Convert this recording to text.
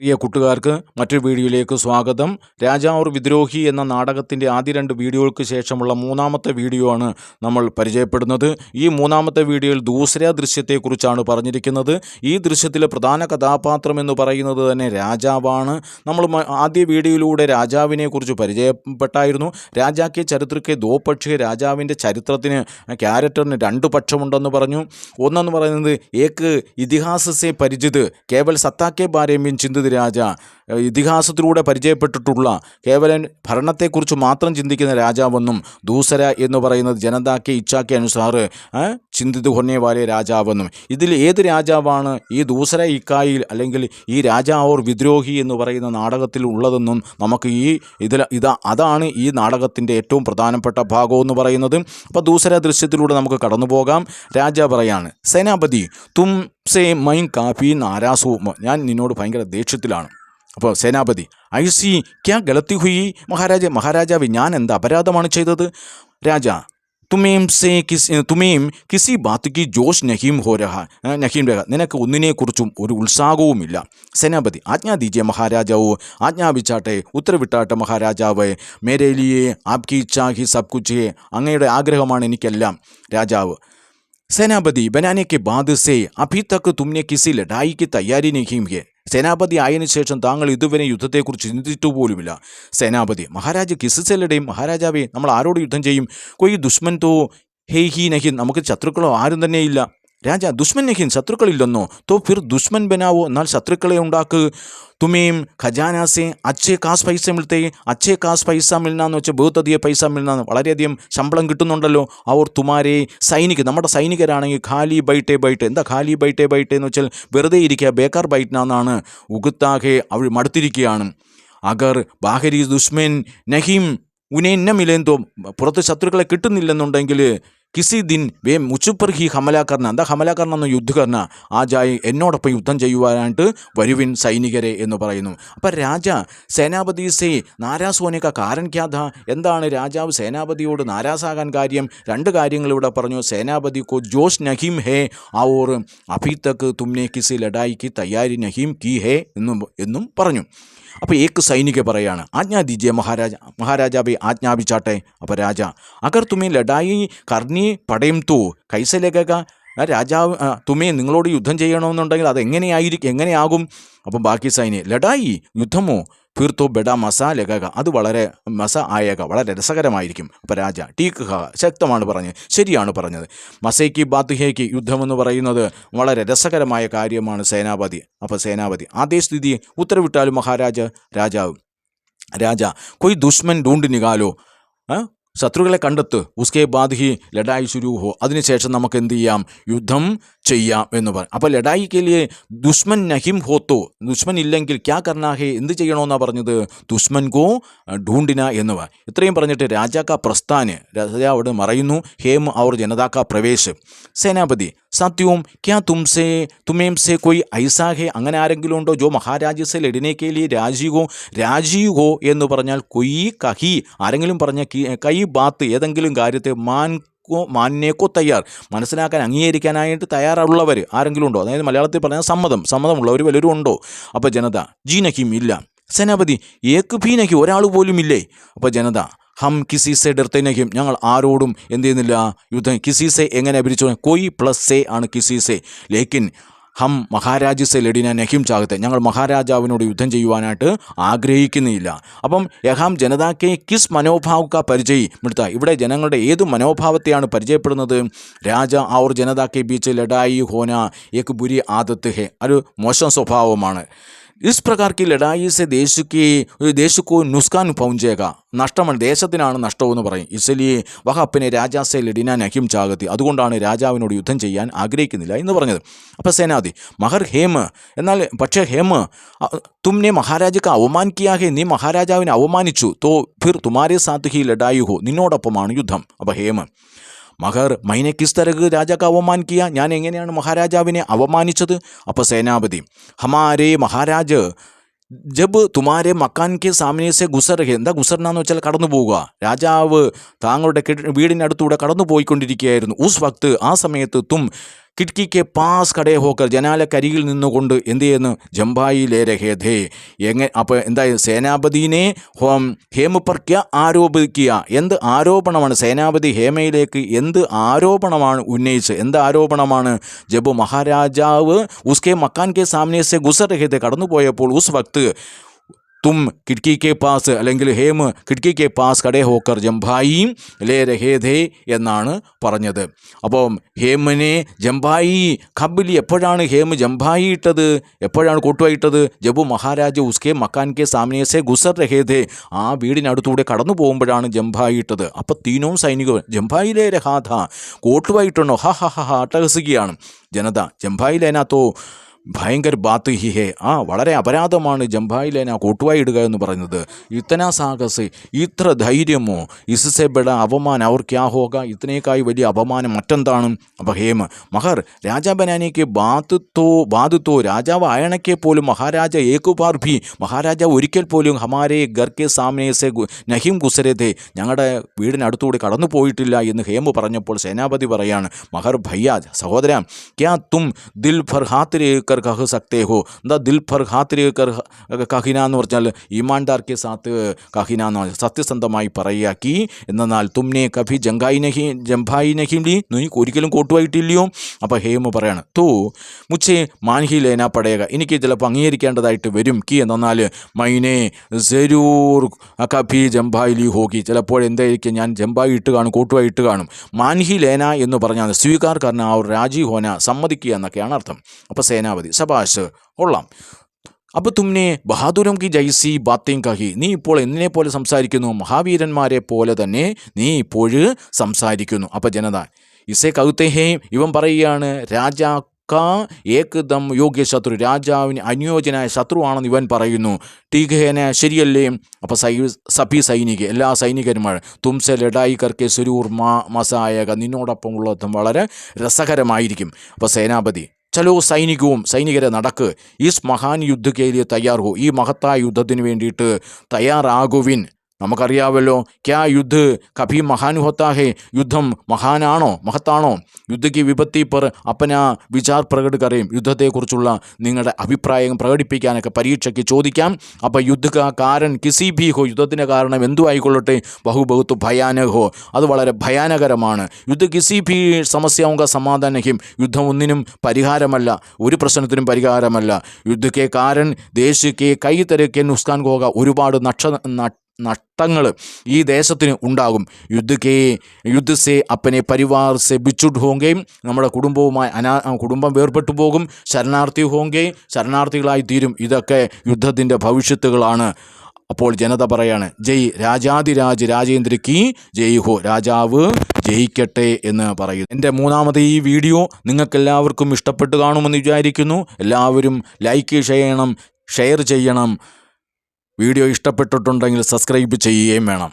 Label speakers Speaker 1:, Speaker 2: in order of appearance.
Speaker 1: പ്രിയ കൂട്ടുകാർക്ക് മറ്റൊരു വീഡിയോയിലേക്ക് സ്വാഗതം. രാജാ ഔർ വിദ്രോഹി എന്ന നാടകത്തിൻ്റെ ആദ്യ 2 വീഡിയോകൾക്ക് ശേഷമുള്ള മൂന്നാമത്തെ വീഡിയോ ആണ് നമ്മൾ പരിചയപ്പെടുന്നത്. ഈ മൂന്നാമത്തെ വീഡിയോയിൽ ദൂസര ദൃശ്യത്തെക്കുറിച്ചാണ് പറഞ്ഞിരിക്കുന്നത്. ഈ ദൃശ്യത്തിലെ പ്രധാന കഥാപാത്രം എന്ന് പറയുന്നത് തന്നെ രാജാവാണ്. നമ്മൾ ആദ്യ വീഡിയോയിലൂടെ രാജാവിനെക്കുറിച്ച് പരിചയപ്പെട്ടായിരുന്നു. രാജാക്കെ ചരിത്രക്കെ ദോ പക്ഷേ, രാജാവിൻ്റെ ചരിത്രത്തിന് ക്യാരക്ടറിന് 2 പക്ഷമുണ്ടെന്ന് പറഞ്ഞു. ഒന്നെന്ന് പറയുന്നത് ഏക്ക് ഇതിഹാസസെ പരിചിത് കേവൽ സത്താക്കെ ബാരേമ്യം ചിന്തിത് രാജ, ഇതിഹാസത്തിലൂടെ പരിചയപ്പെട്ടിട്ടുള്ള കേവലം ഭരണത്തെക്കുറിച്ച് മാത്രം ചിന്തിക്കുന്ന രാജാവെന്നും, ദൂസര എന്ന് പറയുന്നത് ജനതാക്കെ ഇച്ഛാക്കെ അനുസാർ ചിന്തിത് ഹൊന്നെ വാലെ രാജാവെന്നും. ഇതിൽ ഏത് രാജാവാണ് ഈ ദൂസര ഇക്കായിൽ അല്ലെങ്കിൽ ഈ രാജാ ഔർ വിദ്രോഹി എന്ന് പറയുന്ന നാടകത്തിൽ ഉള്ളതെന്നും നമുക്ക് അതാണ് ഈ നാടകത്തിൻ്റെ ഏറ്റവും പ്രധാനപ്പെട്ട ഭാഗമെന്ന് പറയുന്നത്. അപ്പോൾ ദൂസര ദൃശ്യത്തിലൂടെ നമുക്ക് കടന്നു പോകാം. രാജ പറയാണ്, സേനാപതി തും സേ മൈ കാഫി നാരാസു, ഞാൻ നിന്നോട് ഭയങ്കര ദേഷ്യത്തിലാണ്. അപ്പോൾ സേനാപതി, ഐസി ക്യാ ഗലത്തി ഹുയി മഹാരാജാവേ, ഞാൻ എന്ത് അപരാധമാണ് ചെയ്തത്? രാജ, തുമേം കിസി ബാത്ത് കി ജോഷ് നഹീം രഹ, നിനക്ക് ഒന്നിനെക്കുറിച്ചും ഒരു ഉത്സാഹവുമില്ല. സേനാപതി, ആജ്ഞാ ദീജിയെ മഹാരാജാവോ, ആജ്ഞാപിച്ചാട്ടെ, ഉത്തരവിട്ടാട്ടെ മഹാരാജാവ്. മേരെ ലിയേ ആപ്കി ഇച്ഛാ ഹി സബ് കുച്ച് ഹേ, അങ്ങയുടെ ആഗ്രഹമാണ് എനിക്കെല്ലാം. രാജാവ്, സേനാപതി ബനാനെ കെ ബാദ് സേ അഭി തക് തുമ്നെ കിസി ലഡായി കി തയ്യാരി നഹീം ഹെ, സേനാപതി ആയതിനു ശേഷം താങ്കൾ ഇതുവരെ യുദ്ധത്തെക്കുറിച്ച് ചിന്തിച്ചിട്ടു പോലുമില്ല. സേനാപതി, മഹാരാജ കിസ് ലടയും, മഹാരാജാവേ നമ്മൾ ആരോട് യുദ്ധം ചെയ്യും? കൊയ് ദുഷ്മൻ തോ ഹേ ഹി നഹിൻ, നമുക്ക് ശത്രുക്കളോ ആരും തന്നെയില്ല. രാജ, ദുഷ്മൻ നഹിൻ, ശത്രുക്കളില്ലെന്നോ? തോ ഫിർ ദുഷ്മൻ ബനാവോ, എന്നാൽ ശത്രുക്കളെ ഉണ്ടാക്ക്. തുമേം ഖജാനാസെ അച്ഛേ കാസ് പൈസ മിൽത്തേ, അച്ഛേ കാസ് പൈസ മിൽനാന്ന് വെച്ചാൽ ബഹുത്തധിക പൈസ മിൽനാന്ന്, വളരെയധികം ശമ്പളം കിട്ടുന്നുണ്ടല്ലോ. അവർ തുമാരെ സൈനികർ, നമ്മുടെ സൈനികരാണെങ്കിൽ ഖാലി ബൈറ്റെ, എന്താ ഖാലി ബൈറ്റെ എന്ന് വെച്ചാൽ വെറുതെ ഇരിക്കുക, ബേക്കാർ ബൈറ്റ്നാന്നാണ്. ഉഗുത്താകെ അവൾ മടുത്തിരിക്കുകയാണ്. അഗർ ബാഹരി ദുഷ്മൻ നഹീം ഉനേന്ന മിലേന്തോ, പുറത്ത് ശത്രുക്കളെ കിട്ടുന്നില്ലെന്നുണ്ടെങ്കിൽ കിസി ദിൻ വേ മുച്ചുപ്പർ ഹി ഹമലാക്കർണ, എന്താ ഹമലാക്കർണെന്ന് യുദ്ധകർണ, ആ ജായി എന്നോടൊപ്പം യുദ്ധം ചെയ്യുവാനായിട്ട് വരുവിൻ സൈനികരെ എന്ന് പറയുന്നു. അപ്പം രാജ സേനാപതി സേ നാരാസ് ഹോനെ കാ കാരൺ ക്യാ ഥാ, എന്താണ് രാജാവ് സേനാപതിയോട് നാരാസാകാൻ കാര്യം? 2 കാര്യങ്ങൾ ഇവിടെ പറഞ്ഞു. സേനാപതി കോ ജോഷ് നഹീം ഹേ ഔർ അഭി തക് തുമ്നെ കിസി ലഡായി കി തയ്യാരി നഹീം കി ഹേ എന്നും പറഞ്ഞു. അപ്പോൾ ഏക്ക് സൈനിക പറയാണ്, ആജ്ഞാ ദീജിയെ മഹാരാജാവേ, ആജ്ഞാപിച്ചാട്ടെ. അപ്പോൾ രാജ, അഗർ തുമേ ലഡായി കർണി പടയും തോ കൈസ ലഗക, രാജാവ് തുമേ നിങ്ങളോട് യുദ്ധം ചെയ്യണമെന്നുണ്ടെങ്കിൽ അത് എങ്ങനെയാകും? അപ്പം ബാക്കി സൈന്യം, ലഡായി യുദ്ധമോ, ഫിർ തോ ബെഡാ മസാ ലഗക, അത് വളരെ ആയേക, വളരെ രസകരമായിരിക്കും. അപ്പോൾ രാജ, ടീക്ക് ഹ, ശക്തമാണ് പറഞ്ഞത്, ശരിയാണ് പറഞ്ഞത്. മസേക്ക് ബാത്ത് ഹേക്ക്, യുദ്ധമെന്ന് പറയുന്നത് വളരെ രസകരമായ കാര്യമാണ് സേനാപതി. അപ്പോൾ സേനാപതി, അതേ സ്ഥിതി ഉത്തരവിട്ടാലും രാജ കൊയ് ദുഷ്മൻ ഡൂണ്ട് നികാലോ, ശത്രുക്കളെ കണ്ടെത്ത്. ഉസ്കെ ബാദ് ഹി ലഡായി ശുരു ഹോ, അതിനുശേഷം നമുക്ക് എന്ത് ചെയ്യാം? യുദ്ധം ചെയ്യാം എന്ന് പറയും. അപ്പോൾ ലഡായിക്കലിയെ ദുഷ്മൻ നഹിം ഹോത്തോ, ദുഷ്മൻ ഇല്ലെങ്കിൽ ക്യാ കർണാ ഹേ, എന്ത് ചെയ്യണമെന്നാണ് പറഞ്ഞത്? ദുഷ്മൻ കോ ഢൂണ്ടിന എന്ന് പറ. ഇത്രയും പറഞ്ഞിട്ട് രാജാക്ക പ്രസ്ഥാന്, രാജാവോട് മറയുന്നു. ഹേം ഔർ ജനതാക്ക പ്രവേശ്. സേനാപതി, സത്യവും ക്യാ തുമേം സേ കൊയ് ഐസാ ഹേ, അങ്ങനെ ആരെങ്കിലും ഉണ്ടോ? ജോ മഹാരാജസെ ലഡിനേക്കലിയെ രാജീവോ എന്ന് പറഞ്ഞാൽ കൊയ് കഹി, ആരെങ്കിലും പറഞ്ഞ കൈ ബാത്ത്, ഏതെങ്കിലും കാര്യത്തെ മാന്നേക്കോ തയ്യാർ, മനസ്സിലാക്കാൻ അംഗീകരിക്കാനായിട്ട് തയ്യാറുള്ളവർ ആരെങ്കിലും ഉണ്ടോ? അതായത് മലയാളത്തിൽ പറഞ്ഞാൽ സമ്മതമുള്ളവർ വല്ലവരും ഉണ്ടോ? അപ്പോൾ ജനത, ജി നഹീം, ഇല്ല. സേനാപതി, ഏക്ക് ഭീ നഹീം, ഒരാൾ പോലും ഇല്ലേ? അപ്പോൾ ജനത, ഹം കിസിസെ ഡർത്തെ നഹീം, ഞങ്ങൾ ആരോടും എന്ത് ചെയ്യുന്നില്ല യുദ്ധം. കിസിസെ എങ്ങനെ അഭിരിച്ചു? കൊയ് പ്ലസ് സേ ആണ് കിസിസെ, ലേക്കിൻ ഹം മഹാരാജസെ ലഡിന നഹീം ചാകത്തെ, ഞങ്ങൾ മഹാരാജാവിനോട് യുദ്ധം ചെയ്യുവാനായിട്ട് ആഗ്രഹിക്കുന്നില്ല. അപ്പം യഹാം ജനതാക്കെ കിസ് മനോഭാവ കാ പരിചയ് മിടുത്ത, ഇവിടെ ജനങ്ങളുടെ ഏത് മനോഭാവത്തെയാണ് പരിചയപ്പെടുന്നത്? രാജ ഔർ ജനതാക്കെ ബീച്ച് ലഡായി ഹോന ഏക്ക് ബുരി ആദത്ത് ഹേ, ഒരു മോശം സ്വഭാവമാണ്. ഇസ് പ്രകാർ കി ലഡായി സെ ദേശക്കോ നുസ്കാൻ പൗഞ്ചേക, നഷ്ടമാണ്, ദേശത്തിനാണ് നഷ്ടമെന്ന് പറയും. ഇസ്ലിയെ വഹ അപ്പനെ രാജാസെ ലഡിന നഹീം ചാകത്തി, അതുകൊണ്ടാണ് രാജാവിനോട് യുദ്ധം ചെയ്യാൻ ആഗ്രഹിക്കുന്നില്ല എന്ന് പറഞ്ഞത്. അപ്പോൾ സേനാപതി, മഹർ ഹേമ, എന്നാൽ പക്ഷേ ഹേമ തുമ്നെ മഹാരാജക്ക് അവമാനിക്കിയാ ഹേ, നീ മഹാരാജാവിനെ അവമാനിച്ചു. തോ ഫിർ തുമാരെ സാത്ത് ഹി ലഡായി ഹോ, നിന്നോടൊപ്പമാണ് യുദ്ധം. അപ്പോൾ ഹേമ, മഹർ മൈനെ കിസ് തരക് രാജാക്ക് അവമാനിക്കുക, ഞാൻ എങ്ങനെയാണ് മഹാരാജാവിനെ അവമാനിച്ചത്? അപ്പോൾ സേനാപതി, ഹമാരേ മഹാരാജ് ജബ് തുമാരെ മക്കാൻ കെ സാമനെ സെ ഗുസർ ഹെ, എന്താ ഗുസർനാന്ന് വെച്ചാൽ കടന്നു പോവുക. രാജാവ് താങ്കളുടെ വീടിനടുത്തൂടെ കടന്നു പോയിക്കൊണ്ടിരിക്കുകയായിരുന്നു. ഉസ് വക്ത്, ആ സമയത്ത് തും കിടക്കി കെ പാസ് കടേ ഹോക്കർ ജനാലക്കരികിൽ നിന്നുകൊണ്ട് എന്ത് ചെയ്യുന്നു ജംഭായി ലേ രഹേ ഥേ അപ്പോൾ എന്തായി സേനാപതിനെ ഹേമ പർ ക്യാ ആരോപിക്കുക എന്ത് ആരോപണമാണ് സേനാപതി ഹേമയിലേക്ക് എന്ത് ആരോപണമാണ് ഉന്നയിച്ച് എന്ത് ആരോപണമാണ് ജബ് മഹാരാജാവ് ഉസ്കെ മക്കാൻ കെ സാമനെ സെ ഗുസർ രഹേ ഥേ കടന്നുപോയപ്പോൾ ഉസ് വക്ത് തും കിടക്കി കെ പാസ് അല്ലെങ്കിൽ ഹേമ് കിടക്കി കെ പാസ് കടേ ഹോക്കർ ജംഭായി ലേ രഹേ ഥേ എന്നാണ് പറഞ്ഞത്. അപ്പോൾ ഹേമിനെ ജംഭായി ഖബ്ലി എപ്പോഴാണ് ഹേമ് ജംഭായി ഇട്ടത് എപ്പോഴാണ് കോട്ടുവായി ഇട്ടത് ജബു മഹാരാജ് ഉസ്കെ മക്കാൻ കെ സാമനെ സെ ഗുസർ രഹേ ഥേ ആ വീടിനടുത്തൂടെ കടന്നു പോകുമ്പോഴാണ് ജംഭായി ഇട്ടത്. അപ്പോൾ തീനവും സൈനികവും ജംഭായി ലേ രഹാ ഥാ കോട്ടുവായി ഇട്ടണോ ഹ ഹ ഹ അട്ടഹസിക്കുകയാണ് ജനത. ജംഭായി ലേനാത്തോ ഭയങ്കര ബാത്ത് ഹി ഹേ വളരെ അപരാധമാണ് ജംഭായി ലേന കോട്ടുവായി ഇടുക എന്ന് പറയുന്നത്. ഇത്തന സാഹസ് ഇത്ര ധൈര്യമോ ഇസ്സെ ബഡ അപമാനം അവർ ക്യാ ഹോക ഇത്തനേക്കായി വലിയ അപമാനം മറ്റെന്താണ്. അപ്പോൾ ഹേമ മഹർ രാജാ ബനാനേക്ക് ബാധുത്തോ രാജാവ് ആയണക്കെ പോലും മഹാരാജ ഏകു ബാർ ഭി മഹാരാജാവ് ഒരിക്കൽ പോലും ഹമാരെ ഗർക്കെ സാമനെ സെ നഹിം ഗുസരേ ഞങ്ങളുടെ വീടിനടുത്തൂടെ കടന്നു പോയിട്ടില്ല എന്ന് ഹേമ പറഞ്ഞപ്പോൾ സേനാപതി പറയാണ് മഹർ ഭയ്യ സഹോദര ക്യാ തും ദിൽ ഫർ ഹാത്തിരേ കഹ് സക്തേ ഹോ എന്താ ദിൽ ഫർ ഹാത്തിരേ കഹിന എന്ന് പറഞ്ഞാൽ ഈമാൻദാർ കെ സാത്ത് കഹിന എന്ന് പറഞ്ഞാൽ സത്യസന്ധമായി പറയുകയാക്കി. എന്നാൽ തുമ്നെ കഭി ജംഭായി നഹീം ലി നീ ഒരിക്കലും കോട്ടുവായിട്ടില്ലയോ. അപ്പോൾ ഹേമ പറയാണ് തോ മുച്ചേ മാൻഹി ലേന പടയുക എനിക്ക് ചിലപ്പോൾ അംഗീകരിക്കേണ്ടതായിട്ട് വരും കി എന്നാൽ മൈനെ ജരൂർ കഭി ജംഭായി ലി ഹോക്കി ചിലപ്പോഴെന്തായിരിക്കും ഞാൻ ജംഭായി ഇട്ട് കാണും കോട്ടുവായി ഇട്ട് കാണും. മാൻഹി ലേന എന്ന് പറഞ്ഞാൽ സ്വീകാർ കർണ അവർ രാജി ഹോന സമ്മതിക്കുക എന്നൊക്കെയാണ് അർത്ഥം. അപ്പോൾ സേനാപതി സബാഷ് കൊള്ളാം. അപ്പോൾ തുമ്നെ ബഹാദുരം കി ജൈസി ബാത്തേം കഹി നീ ഇപ്പോൾ എന്തിനെ പോലെ സംസാരിക്കുന്നു മഹാവീരന്മാരെ പോലെ തന്നെ നീ ഇപ്പോഴ് സംസാരിക്കുന്നു. അപ്പോൾ ജനത ഇസേ കൗത്തേ ഹേ ഇവൻ പറയുകയാണ് രാജാ ഏകദം യോഗ്യ ശത്രു രാജാവിന് അനുയോജ്യനായ ശത്രുവാണെന്ന് ഇവൻ പറയുന്നു. ടീഖേന ശരിയല്ലേ. അപ്പോൾ സഭി സൈനിക എല്ലാ സൈനികന്മാർ തുംസെ ലഡായി കർക്കെ സുരൂർ മസായക നിന്നോടൊപ്പം ഉള്ളതും വളരെ രസകരമായിരിക്കും. അപ്പോൾ സേനാപതി ചലോ സൈനികരെ നടക്ക് ഈസ് മഹാൻ യുദ്ധക്കേലിയെ തയ്യാറാകൂ ഈ മഹത്തായ യുദ്ധത്തിന് വേണ്ടിയിട്ട് തയ്യാറാകുവിൻ. നമുക്കറിയാമല്ലോ ക്യാ യുദ്ധ കഭി മഹാൻ ഹോത്താ ഹേ യുദ്ധം മഹത്താണോ യുദ്ധയ്ക്ക് വിപത്തി പർ അപ്പന വിചാർ പ്രകട് കറിയും യുദ്ധത്തെക്കുറിച്ചുള്ള നിങ്ങളുടെ അഭിപ്രായം പ്രകടിപ്പിക്കാനൊക്കെ പരീക്ഷയ്ക്ക് ചോദിക്കാം. അപ്പോൾ യുദ്ധകാരൻ കിസി ഭി ഹോ യുദ്ധത്തിൻ്റെ കാരണം എന്തു ആയിക്കൊള്ളട്ടെ ബഹുബഹുത്ത് ഭയാനക് ഹോ അത് വളരെ ഭയാനകരമാണ്. യുദ്ധ കിസി ഭി സമസ്യാവുക സമാധാനഹിം യുദ്ധം ഒന്നിനും പരിഹാരമല്ല ഒരു പ്രശ്നത്തിനും പരിഹാരമല്ല. യുദ്ധക്കെ കാരൻ ദേശക്കെ കൈ തരക്കെ നുസ്കാൻ ഹോക ഒരുപാട് നഷ്ടങ്ങൾ ഈ ദേശത്തിന് ഉണ്ടാകും. യുദ്ധസെ അപ്പനെ പരിവാർ സെ ബിച്ചുഡ് ഹോങ്കയും നമ്മുടെ കുടുംബം വേർപെട്ടു പോകും. ശരണാർത്ഥി ഹോങ്കെ ശരണാർത്ഥികളായി തീരും. ഇതൊക്കെ യുദ്ധത്തിൻ്റെ ഭവിഷ്യത്തുകളാണ്. അപ്പോൾ ജനത പറയാണ് ജയ് രാജാതിരാജ് രാജേന്ദ്രക്ക് ജയ് ഹോ രാജാവ് ജയിക്കട്ടെ എന്ന് പറയുന്നു. എൻ്റെ മൂന്നാമത്തെ ഈ വീഡിയോ നിങ്ങൾക്കെല്ലാവർക്കും ഇഷ്ടപ്പെട്ട് കാണുമെന്ന് വിചാരിക്കുന്നു. എല്ലാവരും ലൈക്ക് ഷെയർ ചെയ്യണം. വീഡിയോ ഇഷ്ടപ്പെട്ടിട്ടുണ്ടെങ്കിൽ സബ്സ്ക്രൈബ് ചെയ്യുകയും വേണം.